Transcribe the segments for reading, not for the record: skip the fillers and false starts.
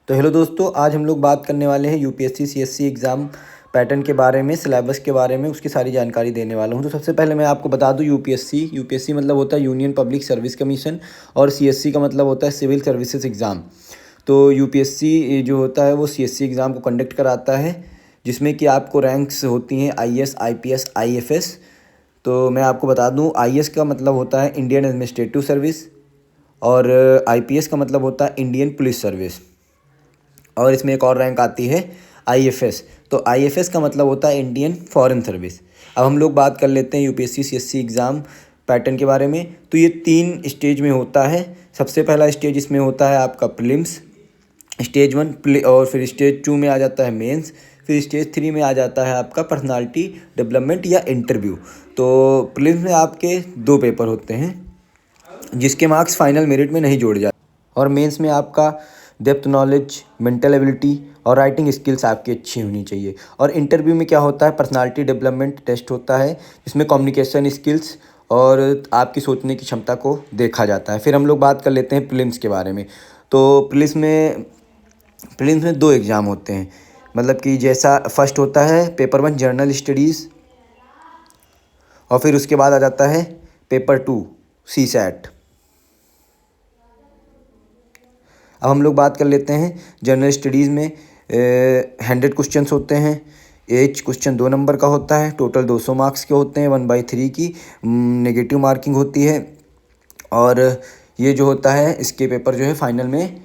तो हेलो दोस्तों, आज हम लोग बात करने वाले हैं यूपीएससी सीएससी एग्ज़ाम पैटर्न के बारे में, सिलेबस के बारे में, उसकी सारी जानकारी देने वाला हूं। तो सबसे पहले मैं आपको बता दूं, यूपीएससी मतलब होता है यूनियन पब्लिक सर्विस कमीशन, और सीएससी का मतलब होता है सिविल सर्विसेज एग्ज़ाम। तो यूपीएससी जो होता है वो सीएससी एग्ज़ाम को कंडक्ट कराता है, जिसमें कि आपको रैंक्स होती हैं आईएएस, आईपीएस, आईएफएस। तो मैं आपको बता दूं, आईएएस का मतलब होता है इंडियन एडमिनिस्ट्रेटिव सर्विस, और आईपीएस का मतलब होता है इंडियन पुलिस सर्विस, और इसमें एक और रैंक आती है आईएफएस। तो आईएफएस का मतलब होता है इंडियन फॉरेन सर्विस। अब हम लोग बात कर लेते हैं यूपीएससी सीएससी एग्ज़ाम पैटर्न के बारे में। तो ये 3 स्टेज में होता है। सबसे पहला स्टेज इसमें होता है आपका प्रीलिम्स, स्टेज 1, और फिर स्टेज 2 में आ जाता है मेंस, फिर स्टेज 3 में आ जाता है आपका पर्सनालिटी डेवलपमेंट या इंटरव्यू। तो प्रीलिम्स में आपके 2 पेपर होते हैं, जिसके मार्क्स फाइनल मेरिट में नहीं जोड़े जाते, और मेंस में आपका डेप्थ नॉलेज, मेंटल एबिलिटी और राइटिंग स्किल्स आपकी अच्छी होनी चाहिए। और इंटरव्यू में क्या होता है, पर्सनालिटी डेवलपमेंट टेस्ट होता है, जिसमें कम्युनिकेशन स्किल्स और आपकी सोचने की क्षमता को देखा जाता है। फिर हम लोग बात कर लेते हैं प्रीलिम्स के बारे में। तो प्रीलिम्स में 2 एग्ज़ाम होते हैं, मतलब कि जैसा फर्स्ट होता है पेपर 1 जनरल स्टडीज़, और फिर उसके बाद आ जाता है पेपर 2 सीसैट। अब हम लोग बात कर लेते हैं जनरल स्टडीज़ में 100 क्वेश्चंस होते हैं। एच क्वेश्चन 2 नंबर का होता है, टोटल 200 मार्क्स के होते हैं, 1/3 की नेगेटिव मार्किंग होती है। और ये जो होता है, इसके पेपर जो है फाइनल में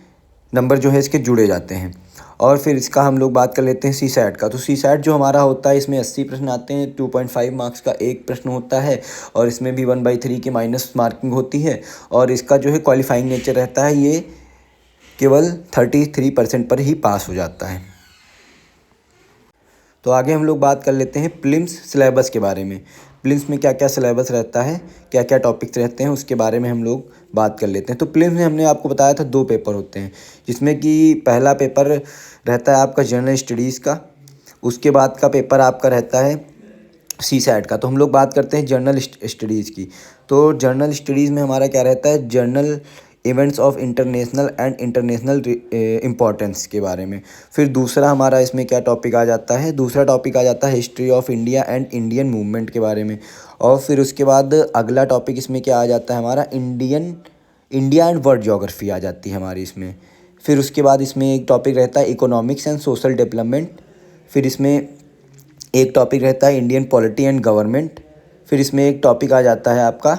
नंबर जो है इसके जुड़े जाते हैं। और फिर इसका हम लोग बात कर लेते हैं सीसैट का। तो सीसैट जो हमारा होता है, इसमें 80 प्रश्न आते हैं, 2.5 मार्क्स का एक प्रश्न होता है, और इसमें भी 1/3 की माइनस मार्किंग होती है। और इसका जो है क्वालिफाइंग नेचर रहता है, ये केवल 33% पर ही पास हो जाता है। तो आगे हम लोग बात कर लेते हैं प्रीलिम्स सिलेबस के बारे में। प्रीलिम्स में क्या क्या सिलेबस रहता है, क्या क्या टॉपिक्स रहते हैं, उसके बारे में हम लोग बात कर लेते हैं। तो प्रीलिम्स में हमने आपको बताया था 2 पेपर होते हैं, जिसमें कि पहला पेपर रहता है आपका जनरल स्टडीज़ का, उसके बाद का पेपर आपका रहता है सीसैट का। तो हम लोग बात करते हैं जनरल स्टडीज़ की। तो जनरल स्टडीज़ में हमारा क्या रहता है, general events of international and international importance के बारे में। फिर दूसरा हमारा इसमें क्या टॉपिक आ जाता है, दूसरा टॉपिक आ जाता है history of India and Indian movement के बारे में। और फिर उसके बाद अगला टॉपिक इसमें क्या आ जाता है हमारा, इंडिया एंड वर्ल्ड ज्योग्राफी आ जाती है हमारी इसमें। फिर उसके बाद इसमें एक टॉपिक रहता है इकोनॉमिक्स एंड सोशल डेवलपमेंट। फिर इसमें एक टॉपिक रहता है इंडियन पॉलिटी एंड गवर्नमेंट। फिर इसमें एक टॉपिक आ जाता है आपका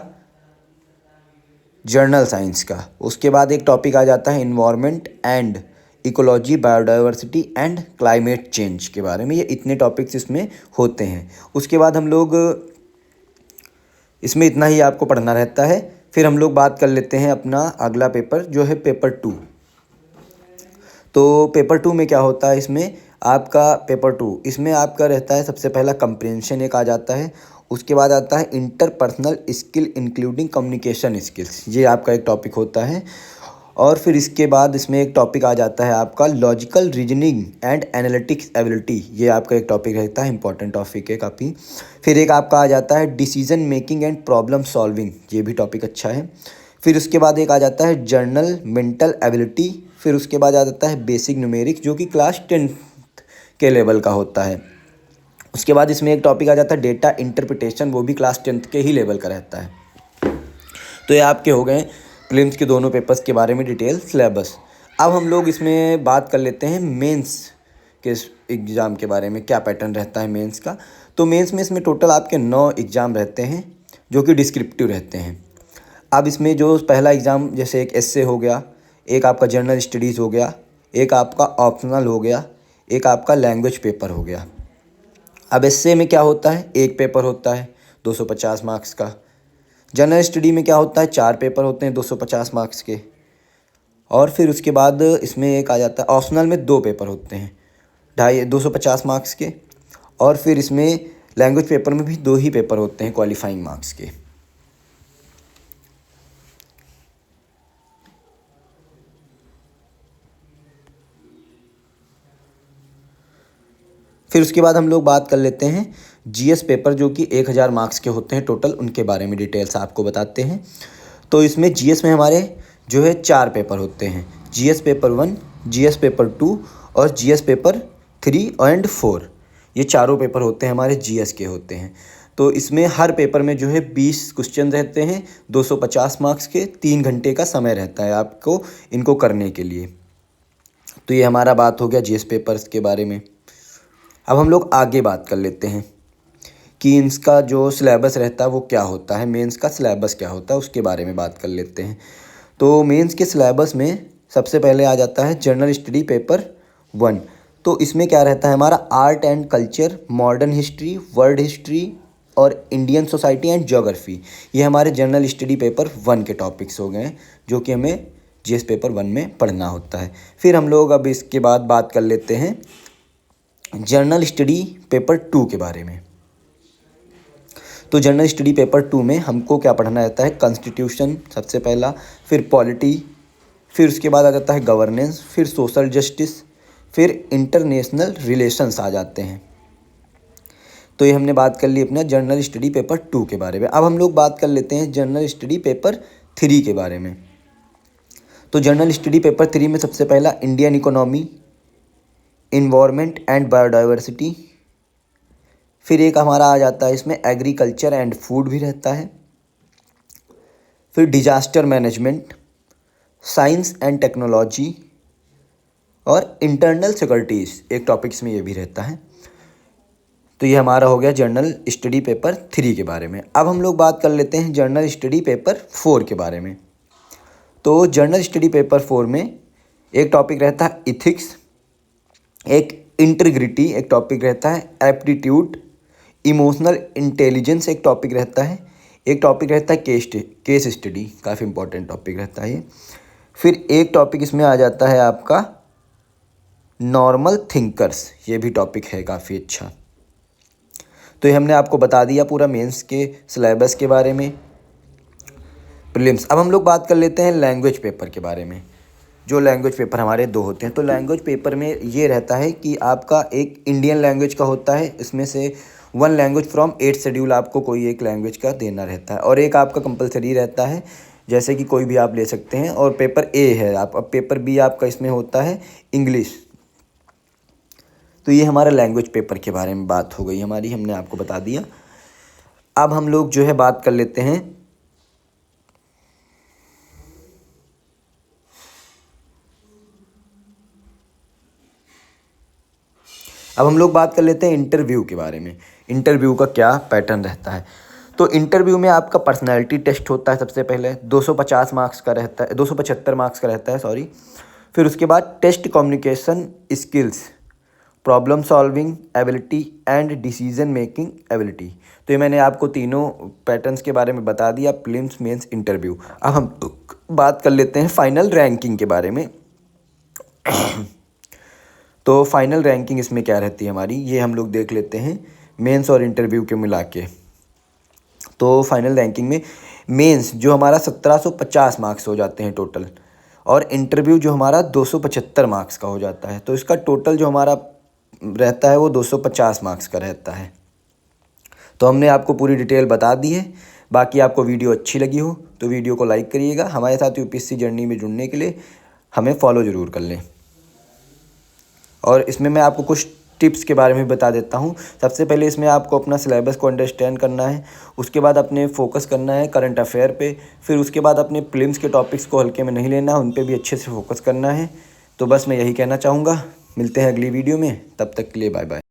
जर्नल साइंस का। उसके बाद एक टॉपिक आ जाता है environment and ecology, biodiversity and climate change के बारे में। ये इतने टॉपिक्स इसमें होते हैं। उसके बाद हम लोग इसमें इतना ही आपको पढ़ना रहता है। फिर हम लोग बात कर लेते हैं अपना अगला पेपर, जो है पेपर 2। तो पेपर 2 में क्या होता है, इसमें आपका पेपर 2 इसमें आपका रहता है, सबसे पहला कंप्रीहेंशन एक आ जाता है, उसके बाद आता है interpersonal skill including communication skills, ये आपका एक टॉपिक होता है। और फिर इसके बाद इसमें एक टॉपिक आ जाता है आपका logical reasoning and analytics ability, ये आपका एक टॉपिक रहता है, इंपॉर्टेंट टॉपिक है काफ़ी। फिर एक आपका आ जाता है decision making and problem solving, ये भी टॉपिक अच्छा है। फिर उसके बाद एक आ जाता है जर्नल मेंटल एबिलिटी। फिर उसके बाद आ जाता है बेसिक न्यूमेरिक्स, जो कि क्लास 10 के लेवल का होता है। उसके बाद इसमें एक टॉपिक आ जाता है डेटा इंटरप्रिटेशन, वो भी क्लास 10 के ही लेवल का रहता है। तो ये आपके हो गए प्रीलिम्स के दोनों पेपर्स के बारे में डिटेल सिलेबस। अब हम लोग इसमें बात कर लेते हैं मेंस के एग्ज़ाम के बारे में, क्या पैटर्न रहता है मेंस का। तो मेंस में इसमें टोटल आपके 9 एग्ज़ाम रहते हैं, जो कि डिस्क्रिप्टिव रहते हैं। अब इसमें जो पहला एग्ज़ाम, जैसे एक एस्से हो गया, एक आपका जनरल स्टडीज़ हो गया, एक आपका ऑप्शनल हो गया, एक आपका लैंग्वेज पेपर हो गया। अब एस्से में क्या होता है, एक पेपर होता है 250 मार्क्स का। जनरल स्टडी में क्या होता है, 4 पेपर होते हैं 250 मार्क्स के। और फिर उसके बाद इसमें एक आ जाता है ऑप्शनल में 2 पेपर होते हैं 250 मार्क्स के। और फिर इसमें लैंग्वेज पेपर में भी 2 ही पेपर होते हैं क्वालिफाइंग मार्क्स के। फिर उसके बाद हम लोग बात कर लेते हैं जीएस पेपर, जो कि 1000 मार्क्स के होते हैं टोटल, उनके बारे में डिटेल्स आपको बताते हैं। तो इसमें जीएस में हमारे जो है 4 पेपर होते हैं, जीएस पेपर 1, जीएस पेपर 2 और जीएस पेपर 3 एंड 4, ये चारों पेपर होते हैं हमारे जीएस के होते हैं। तो इसमें हर पेपर में जो है 20 क्वेश्चन रहते हैं, 250 मार्क्स के, 3 घंटे का समय रहता है आपको इनको करने के लिए। तो ये हमारा बात हो गया जीएस पेपर्स के बारे में। अब हम लोग आगे बात कर लेते हैं कि इसका जो सिलेबस रहता है वो क्या होता है, मेंस का सिलेबस क्या होता है उसके बारे में बात कर लेते हैं। तो मेंस के सिलेबस में सबसे पहले आ जाता है जनरल स्टडी पेपर 1। तो इसमें क्या रहता है हमारा art and culture, modern history, world history और इंडियन सोसाइटी एंड ज्योग्राफी, ये हमारे जनरल स्टडी पेपर 1 के टॉपिक्स हो गए जो कि हमें जीएस पेपर 1 में पढ़ना होता है। फिर हम लोग अब इसके बाद बात कर लेते हैं जनरल स्टडी पेपर 2 के बारे में। तो जनरल स्टडी पेपर 2 में हमको क्या पढ़ना रहता है, कॉन्स्टिट्यूशन सबसे पहला, फिर पॉलिटी, फिर उसके बाद आ जाता है गवर्नेंस, फिर सोशल जस्टिस, फिर इंटरनेशनल रिलेशंस आ जाते हैं। तो ये हमने बात कर ली अपना जनरल स्टडी पेपर 2 के बारे में। अब हम लोग बात कर लेते हैं जनरल स्टडी पेपर 3 के बारे में। तो जनरल स्टडी पेपर 3 में सबसे पहला Indian economy, environment and biodiversity, फिर एक हमारा आ जाता है इसमें एग्रीकल्चर एंड फूड भी रहता है, फिर disaster management, science and technology और इंटरनल सिक्योरिटीज़ एक टॉपिक्स में ये भी रहता है। तो ये हमारा हो गया जनरल स्टडी पेपर 3 के बारे में। अब हम लोग बात कर लेते हैं जनरल स्टडी पेपर 4 के बारे में। तो जनरल स्टडी पेपर 4 में एक टॉपिक रहता है इथिक्स, एक इंटीग्रिटी एक टॉपिक रहता है, एप्टीट्यूड, इमोशनल इंटेलिजेंस एक टॉपिक रहता है, एक टॉपिक रहता है केस स्टडी, काफ़ी इंपॉर्टेंट टॉपिक रहता है ये। फिर एक टॉपिक इसमें आ जाता है आपका नॉर्मल थिंकर्स, ये भी टॉपिक है काफ़ी अच्छा। तो ये हमने आपको बता दिया पूरा मेंस के सिलेबस के बारे में, प्रीलिम्स। अब हम लोग बात कर लेते हैं लैंग्वेज पेपर के बारे में। जो लैंग्वेज पेपर हमारे 2 होते हैं। तो लैंग्वेज पेपर में ये रहता है कि आपका एक इंडियन लैंग्वेज का होता है, इसमें से 1 लैंग्वेज फ्रॉम 8 शेड्यूल आपको कोई एक लैंग्वेज का देना रहता है, और एक आपका कंपलसरी रहता है, जैसे कि कोई भी आप ले सकते हैं। और पेपर ए है आप, अब पेपर बी आपका इसमें होता है इंग्लिश। तो ये हमारा लैंग्वेज पेपर के बारे में बात हो गई हमारी, हमने आपको बता दिया। अब हम लोग जो है बात कर लेते हैं इंटरव्यू के बारे में। इंटरव्यू का क्या पैटर्न रहता है। तो इंटरव्यू में आपका पर्सनैलिटी टेस्ट होता है सबसे पहले, 250 मार्क्स का रहता है, 275 मार्क्स का रहता है सॉरी। फिर उसके बाद test communication skills, problem solving ability and decision making ability. तो ये मैंने आपको तीनों पैटर्न्स के बारे में बता दिया, प्रीलिम्स, मेंस, इंटरव्यू। अब हम बात कर लेते हैं फाइनल रैंकिंग के बारे में। तो फाइनल रैंकिंग इसमें क्या रहती है हमारी, ये हम लोग देख लेते हैं मेंस और इंटरव्यू के मिला के। तो फाइनल रैंकिंग में मेंस जो हमारा 1750 मार्क्स हो जाते हैं टोटल, और इंटरव्यू जो हमारा 275 मार्क्स का हो जाता है। तो इसका टोटल जो हमारा रहता है वो 250 मार्क्स का रहता है। तो हमने आपको पूरी डिटेल बता दी है। बाकी आपको वीडियो अच्छी लगी हो तो वीडियो को लाइक करिएगा। हमारे साथ यूपीएससी जर्नी में जुड़ने के लिए हमें फॉलो ज़रूर कर लें। और इसमें मैं आपको कुछ टिप्स के बारे में बता देता हूँ। सबसे पहले इसमें आपको अपना सिलेबस को अंडरस्टैंड करना है, उसके बाद अपने फोकस करना है करंट अफेयर पे, फिर उसके बाद अपने प्रीलिम्स के टॉपिक्स को हल्के में नहीं लेना, उन पे भी अच्छे से फोकस करना है। तो बस मैं यही कहना चाहूँगा। मिलते हैं अगली वीडियो में, तब तक के लिए बाय बाय।